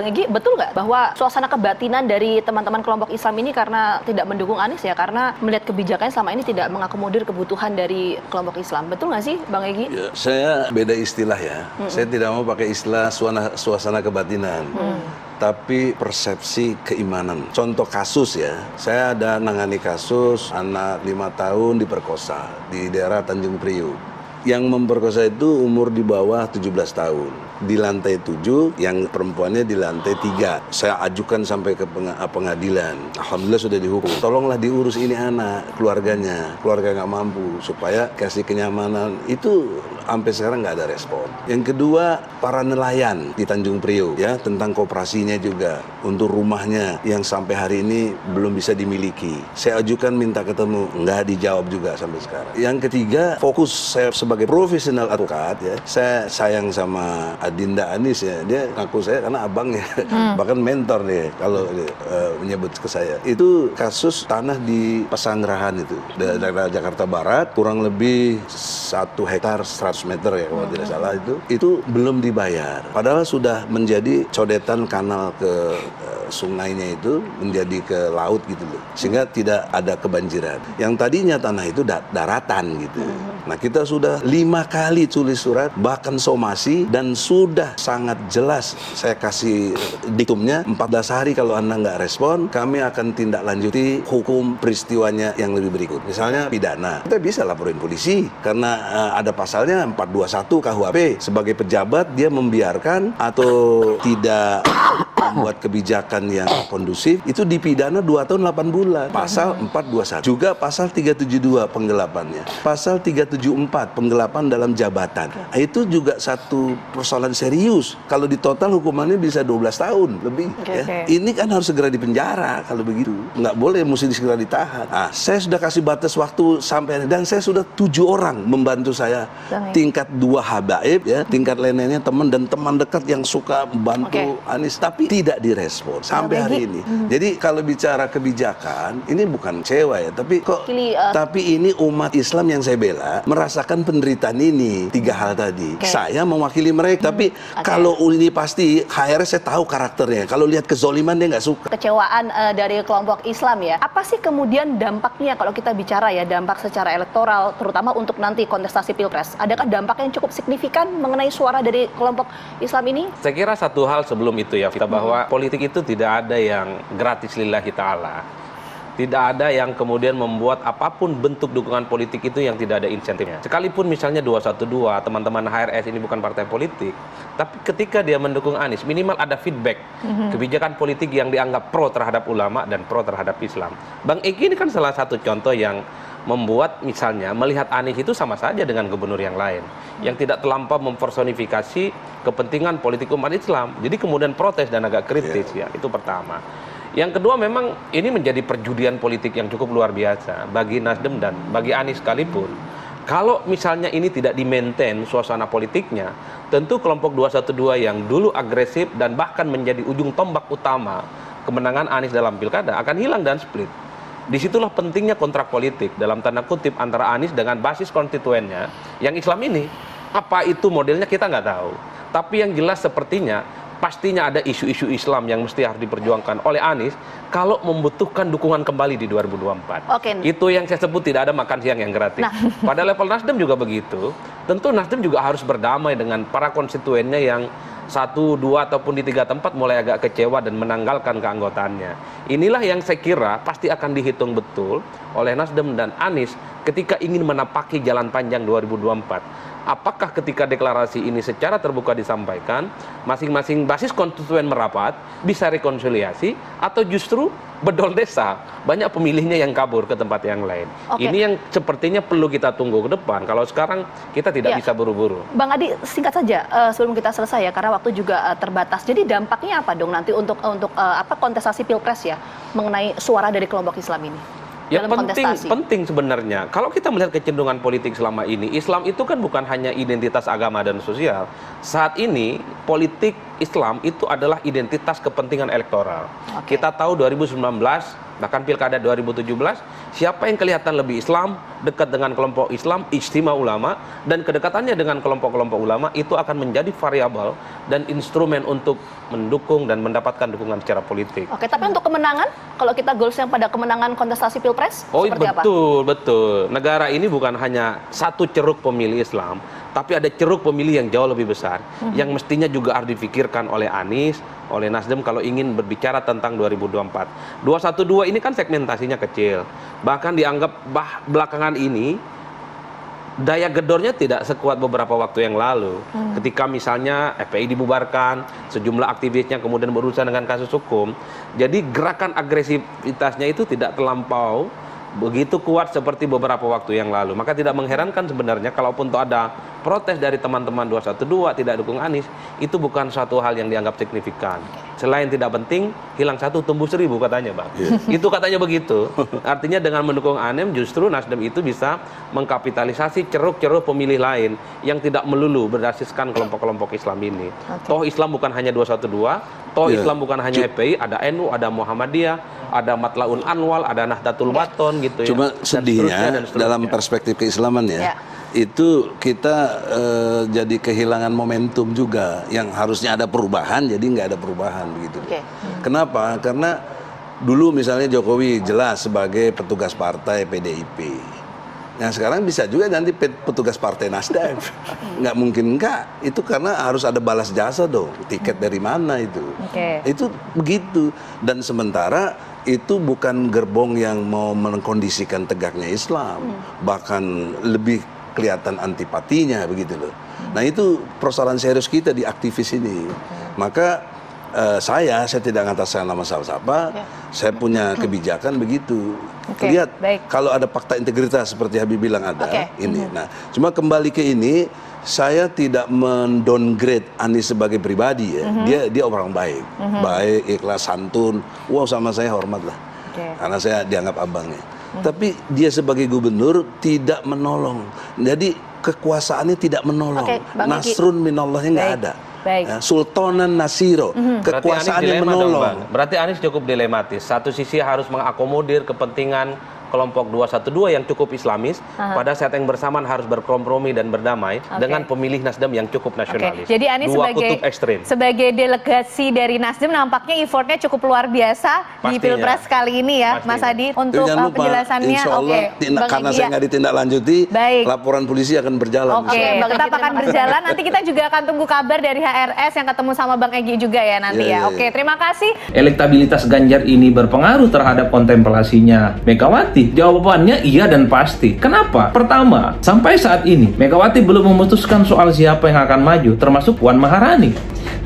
Bang Egy, betul nggak bahwa suasana kebatinan dari teman-teman kelompok Islam ini karena tidak mendukung Anies ya, karena melihat kebijakannya selama ini tidak mengakomodir kebutuhan dari kelompok Islam. Betul nggak sih, Bang Egy? Ya, saya beda istilah ya. Saya tidak mau pakai istilah suasana kebatinan. Tapi persepsi keimanan. Contoh kasus ya, saya ada nangani kasus anak 5 tahun diperkosa di daerah Tanjung Priuk. Yang memperkosa itu umur di bawah 17 tahun. Di lantai 7, yang perempuannya di lantai 3. Saya ajukan sampai ke pengadilan. Alhamdulillah sudah dihukum. Tolonglah diurus ini anak, keluarganya. Keluarga nggak mampu, supaya kasih kenyamanan. Itu sampai sekarang nggak ada respon. Yang kedua, para nelayan di Tanjung Priok ya, tentang koperasinya juga. Untuk rumahnya yang sampai hari ini belum bisa dimiliki. Saya ajukan minta ketemu, nggak dijawab juga sampai sekarang. Yang ketiga, fokus saya sebagai profesional advokat ya. Saya sayang sama Dinda Anies ya, dia ngaku saya karena abangnya, bahkan mentor nih kalau menyebut ke saya. Itu kasus tanah di Pesanggerahan itu, daerah Jakarta Barat, kurang lebih 1 hektar 100 meter ya kalau tidak salah itu belum dibayar. Padahal sudah menjadi codetan kanal ke sungainya itu menjadi ke laut gitu loh, sehingga tidak ada kebanjiran. Yang tadinya tanah itu daratan gitu. Nah kita sudah 5 kali tulis surat, bahkan somasi, dan sudah sangat jelas saya kasih diktumnya 14 hari kalau Anda nggak respon, kami akan tindak lanjuti hukum peristiwanya yang lebih berikut. Misalnya pidana, kita bisa laporin polisi karena ada pasalnya 421 KUHP. Sebagai pejabat dia membiarkan atau tidak membuat kebijakan yang kondusif, itu dipidana 2 tahun 8 bulan. Pasal 421. Juga pasal 372 penggelapannya. Pasal 374 penggelapan dalam jabatan. Itu juga satu persoalan serius. Kalau di total hukumannya bisa 12 tahun lebih. Ya. Ini kan harus segera dipenjara kalau begitu. Nggak boleh, mesti segera ditahan. Nah, saya sudah kasih batas waktu sampai, dan saya sudah 7 orang membantu saya. Tingkat 2 habaib ya, tingkat lainnya teman dan teman dekat yang suka membantu Anies, tapi tidak direspon sampai hari ini. Jadi kalau bicara kebijakan, ini bukan kecewa ya, tapi kok tapi ini umat Islam yang saya bela merasakan penderitaan ini. 3 hal tadi. Saya mewakili mereka, tapi kalau ini pasti HRS saya tahu karakternya. Kalau lihat kezoliman dia nggak suka. Kecewaan dari kelompok Islam ya. Apa sih kemudian dampaknya kalau kita bicara ya, dampak secara elektoral terutama untuk nanti kontestasi Pilpres? Adakah dampak yang cukup signifikan mengenai suara dari kelompok Islam ini? Saya kira satu hal sebelum itu ya, Vita, bahwa politik itu tidak ada yang gratis lillahi ta'ala. Tidak ada yang kemudian membuat apapun bentuk dukungan politik itu yang tidak ada insentifnya. Sekalipun misalnya 212, teman-teman HRS ini bukan partai politik, tapi ketika dia mendukung Anies, minimal ada feedback kebijakan politik yang dianggap pro terhadap ulama dan pro terhadap Islam. Bang Egy ini kan salah satu contoh yang membuat misalnya melihat Anies itu sama saja dengan gubernur yang lain, yang tidak terlampau mempersonifikasi kepentingan politik umat Islam. Jadi kemudian protes dan agak kritis ya, itu pertama. Yang kedua, memang ini menjadi perjudian politik yang cukup luar biasa bagi Nasdem dan bagi Anies sekalipun. Kalau misalnya ini tidak di-maintain suasana politiknya, tentu kelompok 212 yang dulu agresif dan bahkan menjadi ujung tombak utama kemenangan Anies dalam pilkada akan hilang dan split. Disitulah pentingnya kontrak politik dalam tanda kutip antara Anies dengan basis konstituennya yang Islam ini. Apa itu modelnya kita nggak tahu. Tapi yang jelas sepertinya pastinya ada isu-isu Islam yang mesti harus diperjuangkan oleh Anies kalau membutuhkan dukungan kembali di 2024. Itu yang saya sebut tidak ada makan siang yang gratis. Pada level Nasdem juga begitu. Tentu Nasdem juga harus berdamai dengan para konstituennya yang 1, 2 ataupun di 3 tempat mulai agak kecewa dan menanggalkan keanggotaannya. Inilah yang saya kira pasti akan dihitung betul oleh Nasdem dan Anies ketika ingin menapaki jalan panjang 2024. Apakah ketika deklarasi ini secara terbuka disampaikan, masing-masing basis konstituen merapat, bisa rekonsiliasi, atau justru bedol desa, banyak pemilihnya yang kabur ke tempat yang lain. Ini yang sepertinya perlu kita tunggu ke depan. Kalau sekarang kita tidak bisa buru-buru. Bang Adi, singkat saja sebelum kita selesai ya, karena waktu juga terbatas. Jadi dampaknya apa dong nanti untuk kontestasi Pilpres ya, mengenai suara dari kelompok Islam ini? Ya penting sebenarnya. Kalau kita melihat kecenderungan politik selama ini, Islam itu kan bukan hanya identitas agama dan sosial. Saat ini politik Islam itu adalah identitas kepentingan elektoral. Oke. Kita tahu 2019, bahkan pilkada 2017, siapa yang kelihatan lebih Islam, dekat dengan kelompok Islam, ijtima ulama, dan kedekatannya dengan kelompok-kelompok ulama itu akan menjadi variabel dan instrumen untuk mendukung dan mendapatkan dukungan secara politik. Oke, tapi untuk kemenangan, kalau kita goals yang pada kemenangan kontestasi Pilpres, Oh seperti apa? betul. Negara ini bukan hanya satu ceruk pemilih Islam, tapi ada ceruk pemilih yang jauh lebih besar, yang mestinya juga harus difikirkan oleh Anies, oleh Nasdem kalau ingin berbicara tentang 2024. 212 ini kan segmentasinya kecil, bahkan dianggap belakangan ini daya gedornya tidak sekuat beberapa waktu yang lalu. Ketika misalnya FPI dibubarkan, sejumlah aktivisnya kemudian berurusan dengan kasus hukum, jadi gerakan agresivitasnya itu tidak terlampau begitu kuat seperti beberapa waktu yang lalu. Maka tidak mengherankan sebenarnya kalaupun ada protes dari teman-teman 212 tidak dukung Anies, itu bukan suatu hal yang dianggap signifikan. Selain tidak penting, hilang satu tumbuh seribu katanya, Bang. Itu katanya begitu. Artinya dengan mendukung Anies justru Nasdem itu bisa mengkapitalisasi ceruk-ceruk pemilih lain yang tidak melulu berdasarkan kelompok-kelompok Islam ini. Toh Islam bukan hanya 212, toh Islam bukan hanya FPI, ada NU, ada Muhammadiyah, ada Matlaun Anwal, ada Nahdlatul Wathon gitu ya. Cuma Dan sedihnya seterusnya. dalam perspektif keislaman ya, itu kita jadi kehilangan momentum juga, yang harusnya ada perubahan jadi nggak ada perubahan begitu. Kenapa? Karena dulu misalnya Jokowi jelas sebagai petugas partai PDIP. Nah sekarang bisa juga nanti petugas partai Nasdem. Nggak mungkin enggak. Itu karena harus ada balas jasa dong. Tiket dari mana itu? Itu begitu. Dan sementara itu bukan gerbong yang mau mengkondisikan tegaknya Islam. Bahkan lebih kelihatan antipatinya begitu loh. Nah itu persoalan serius kita di aktivis ini. Maka saya tidak ngataskan nama siapa, saya punya kebijakan begitu. Lihat, kalau ada fakta integritas seperti Habib bilang ada, ini. Nah, cuma kembali ke ini, saya tidak mendowngrade Anies sebagai pribadi ya. Dia orang baik, baik, ikhlas, santun. Wow, sama saya hormat lah, karena saya dianggap abangnya. Tapi dia sebagai gubernur tidak menolong. Jadi kekuasaannya tidak menolong. Nasrun minallahnya nggak ada. Ya, Sultanan Nasiro, kekuasaannya menolong. Berarti Anies cukup dilematis. Satu sisi harus mengakomodir kepentingan kelompok 212 yang cukup Islamis, pada saat yang bersamaan harus berkompromi dan berdamai dengan pemilih Nasdem yang cukup nasionalis. Jadi Anies sebagai delegasi dari Nasdem nampaknya effortnya cukup luar biasa di Pilpres kali ini ya. Mas Adi, untuk penjelasannya. Insya Allah, karena saya nggak ditindaklanjuti, laporan polisi akan berjalan. Tetap akan berjalan. Nanti kita juga akan tunggu kabar dari HRS yang ketemu sama Bang Egy juga ya nanti ya. Terima kasih. Elektabilitas Ganjar ini berpengaruh terhadap kontemplasinya Megawati? Jawabannya iya dan pasti. Kenapa? Pertama, sampai saat ini Megawati belum memutuskan soal siapa yang akan maju, termasuk Puan Maharani.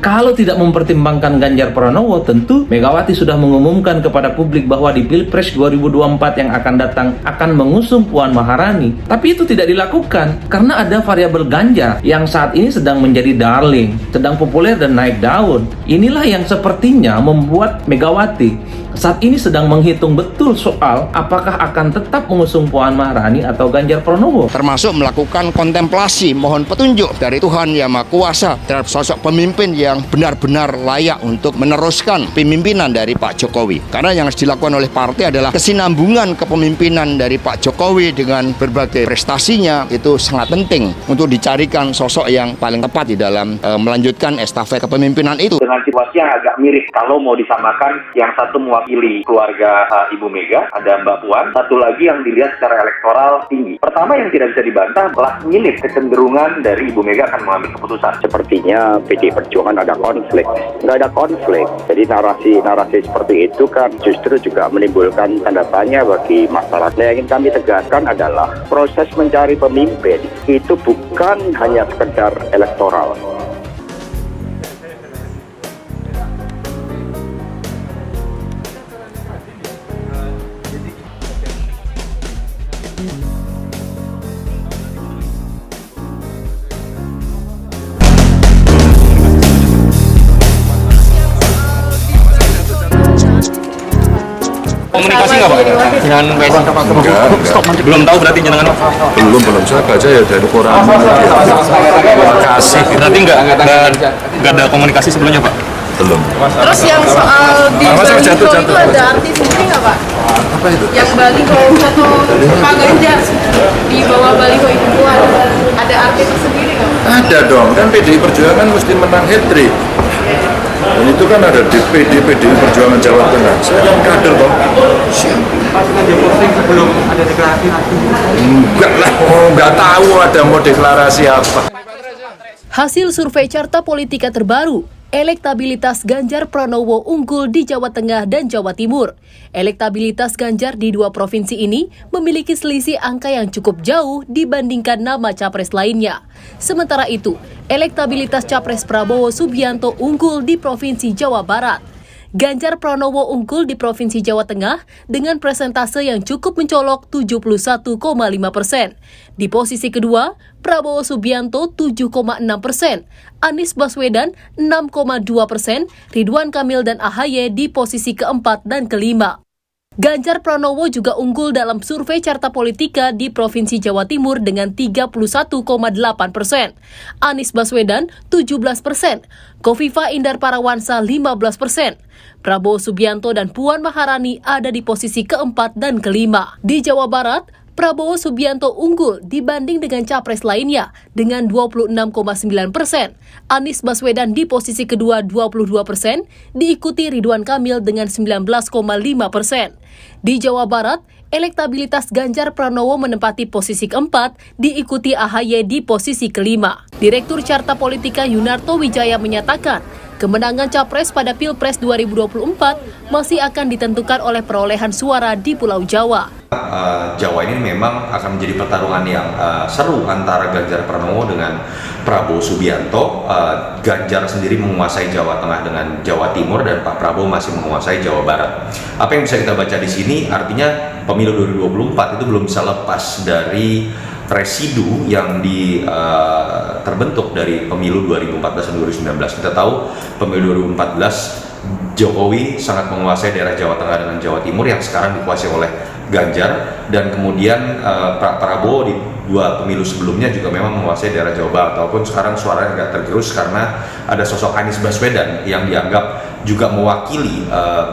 Kalau tidak mempertimbangkan Ganjar Pranowo, tentu Megawati sudah mengumumkan kepada publik bahwa di Pilpres 2024 yang akan datang akan mengusung Puan Maharani. Tapi itu tidak dilakukan karena ada variabel Ganjar yang saat ini sedang menjadi darling, sedang populer dan naik daun. Inilah yang sepertinya membuat Megawati saat ini sedang menghitung betul soal apakah akan tetap mengusung Puan Maharani atau Ganjar Pranowo. Termasuk melakukan kontemplasi, mohon petunjuk dari Tuhan Yang Maha Kuasa terhadap sosok pemimpin yang benar-benar layak untuk meneruskan pemimpinan dari Pak Jokowi. Karena yang harus dilakukan oleh partai adalah kesinambungan kepemimpinan dari Pak Jokowi dengan berbagai prestasinya, itu sangat penting untuk dicarikan sosok yang paling tepat di dalam melanjutkan estafet kepemimpinan itu. Dengan situasi yang agak mirip, kalau mau disamakan, yang satu mewakili keluarga Ibu Mega, ada Mbak Puan, satu lagi yang dilihat secara elektoral tinggi. Pertama yang tidak bisa dibantah, last minute kecenderungan dari Ibu Mega akan mengambil keputusan. Sepertinya PD Perjuangan ada konflik. Nggak ada konflik. Jadi narasi seperti itu kan justru juga menimbulkan tanda tanya bagi masyarakat. Yang ingin kami tegaskan adalah proses mencari pemimpin itu bukan hanya sekedar elektoral. komunikasi nggak Pak dengan PSI? Enggak. Belum tahu berarti jenengan? Belum. Saya baca ya dari koran. Makasih. Berarti nggak ada komunikasi sebelumnya Pak? Belum. Terus yang soal di baliho itu ada arti sendiri nggak Pak? Apa itu? Yang baliho atau Pak Ganjar di bawah baliho itu ada arti tersendiri nggak Pak? Ada dong, kan PDI Perjuangan mesti menang hat-trick. Dan itu kan ada di PDI Perjuangan Jawa Tengah. Saya kan kader dong. Sebelum ada deklarasi nanti? Enggak lah, nggak tahu ada mau deklarasi apa. Hasil survei Carta Politika terbaru, elektabilitas Ganjar Pranowo unggul di Jawa Tengah dan Jawa Timur. Elektabilitas Ganjar di dua provinsi ini memiliki selisih angka yang cukup jauh dibandingkan nama capres lainnya. Sementara itu, elektabilitas capres Prabowo Subianto unggul di Provinsi Jawa Barat. Ganjar Pranowo unggul di Provinsi Jawa Tengah dengan presentase yang cukup mencolok 71,5%. Di posisi kedua, Prabowo Subianto 7,6%, Anies Baswedan 6,2%, Ridwan Kamil dan AHY di posisi keempat dan kelima. Ganjar Pranowo juga unggul dalam survei Carta Politika di Provinsi Jawa Timur dengan 31,8%, Anies Baswedan 17%, Kofifa Indar Parawansa 15%. Prabowo Subianto dan Puan Maharani ada di posisi keempat dan kelima. Di Jawa Barat, Prabowo Subianto unggul dibanding dengan capres lainnya dengan 26,9%. Anies Baswedan di posisi kedua 22%, diikuti Ridwan Kamil dengan 19,5%. Di Jawa Barat, elektabilitas Ganjar Pranowo menempati posisi keempat, diikuti AHY di posisi kelima. Direktur Carta Politika Yunarto Wijaya menyatakan, kemenangan capres pada Pilpres 2024 masih akan ditentukan oleh perolehan suara di Pulau Jawa. Jawa ini memang akan menjadi pertarungan yang seru antara Ganjar Pranowo dengan Prabowo Subianto. Ganjar sendiri menguasai Jawa Tengah dengan Jawa Timur dan Pak Prabowo masih menguasai Jawa Barat. Apa yang bisa kita baca di sini artinya pemilu 2024 itu belum bisa lepas dari residu yang terbentuk dari pemilu 2014 dan 2019. Kita tahu pemilu 2014 Jokowi sangat menguasai daerah Jawa Tengah dengan Jawa Timur yang sekarang dikuasai oleh Ganjar, dan kemudian Pak Prabowo di dua pemilu sebelumnya juga memang menguasai daerah Jawa Barat, walaupun sekarang suaranya agak tergerus karena ada sosok Anies Baswedan yang dianggap juga mewakili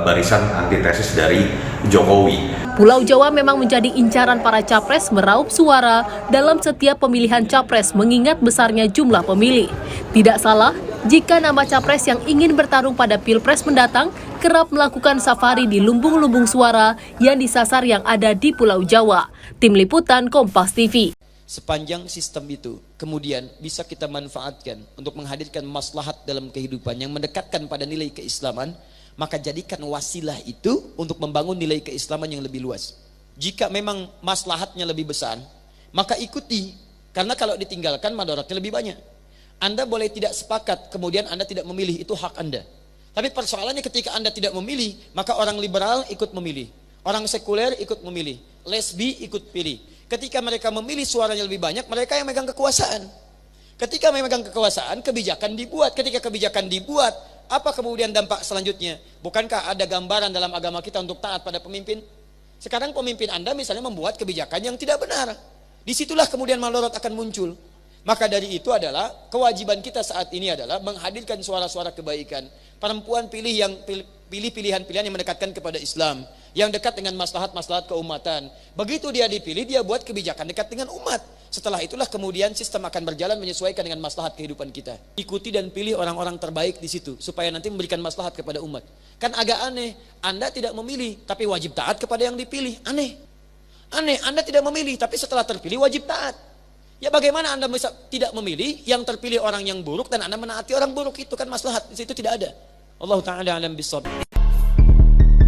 barisan antitesis dari Jokowi. Pulau Jawa memang menjadi incaran para capres meraup suara dalam setiap pemilihan capres mengingat besarnya jumlah pemilih. Tidak salah jika nama capres yang ingin bertarung pada Pilpres mendatang kerap melakukan safari di lumbung-lumbung suara yang disasar yang ada di Pulau Jawa. Tim Liputan Kompas TV. Sepanjang sistem itu kemudian bisa kita manfaatkan untuk menghadirkan maslahat dalam kehidupan yang mendekatkan pada nilai keislaman, maka jadikan wasilah itu untuk membangun nilai keislaman yang lebih luas. Jika memang maslahatnya lebih besar, maka ikuti, karena kalau ditinggalkan madaratnya lebih banyak. Anda boleh tidak sepakat, kemudian Anda tidak memilih, itu hak Anda. Tapi persoalannya ketika Anda tidak memilih, maka orang liberal ikut memilih, orang sekuler ikut memilih, lesbi ikut pilih. Ketika mereka memilih suaranya lebih banyak, mereka yang megang kekuasaan. Ketika memegang kekuasaan, kebijakan dibuat. Ketika kebijakan dibuat, apa kemudian dampak selanjutnya? Bukankah ada gambaran dalam agama kita untuk taat pada pemimpin? Sekarang pemimpin Anda misalnya membuat kebijakan yang tidak benar. Disitulah kemudian malorot akan muncul. Maka dari itu adalah kewajiban kita saat ini adalah menghadirkan suara-suara kebaikan. Perempuan pilih pilihan-pilihan yang mendekatkan kepada Islam, yang dekat dengan maslahat-maslahat keumatan. Begitu dia dipilih, dia buat kebijakan dekat dengan umat. Setelah itulah kemudian sistem akan berjalan menyesuaikan dengan maslahat kehidupan kita. Ikuti dan pilih orang-orang terbaik di situ supaya nanti memberikan maslahat kepada umat. Kan agak aneh, Anda tidak memilih tapi wajib taat kepada yang dipilih. Aneh. Anda tidak memilih tapi setelah terpilih wajib taat. Ya bagaimana Anda bisa tidak memilih yang terpilih orang yang buruk dan Anda menaati orang buruk? Itu kan maslahat, di situ tidak ada. Allah Ta'ala alam bisawab.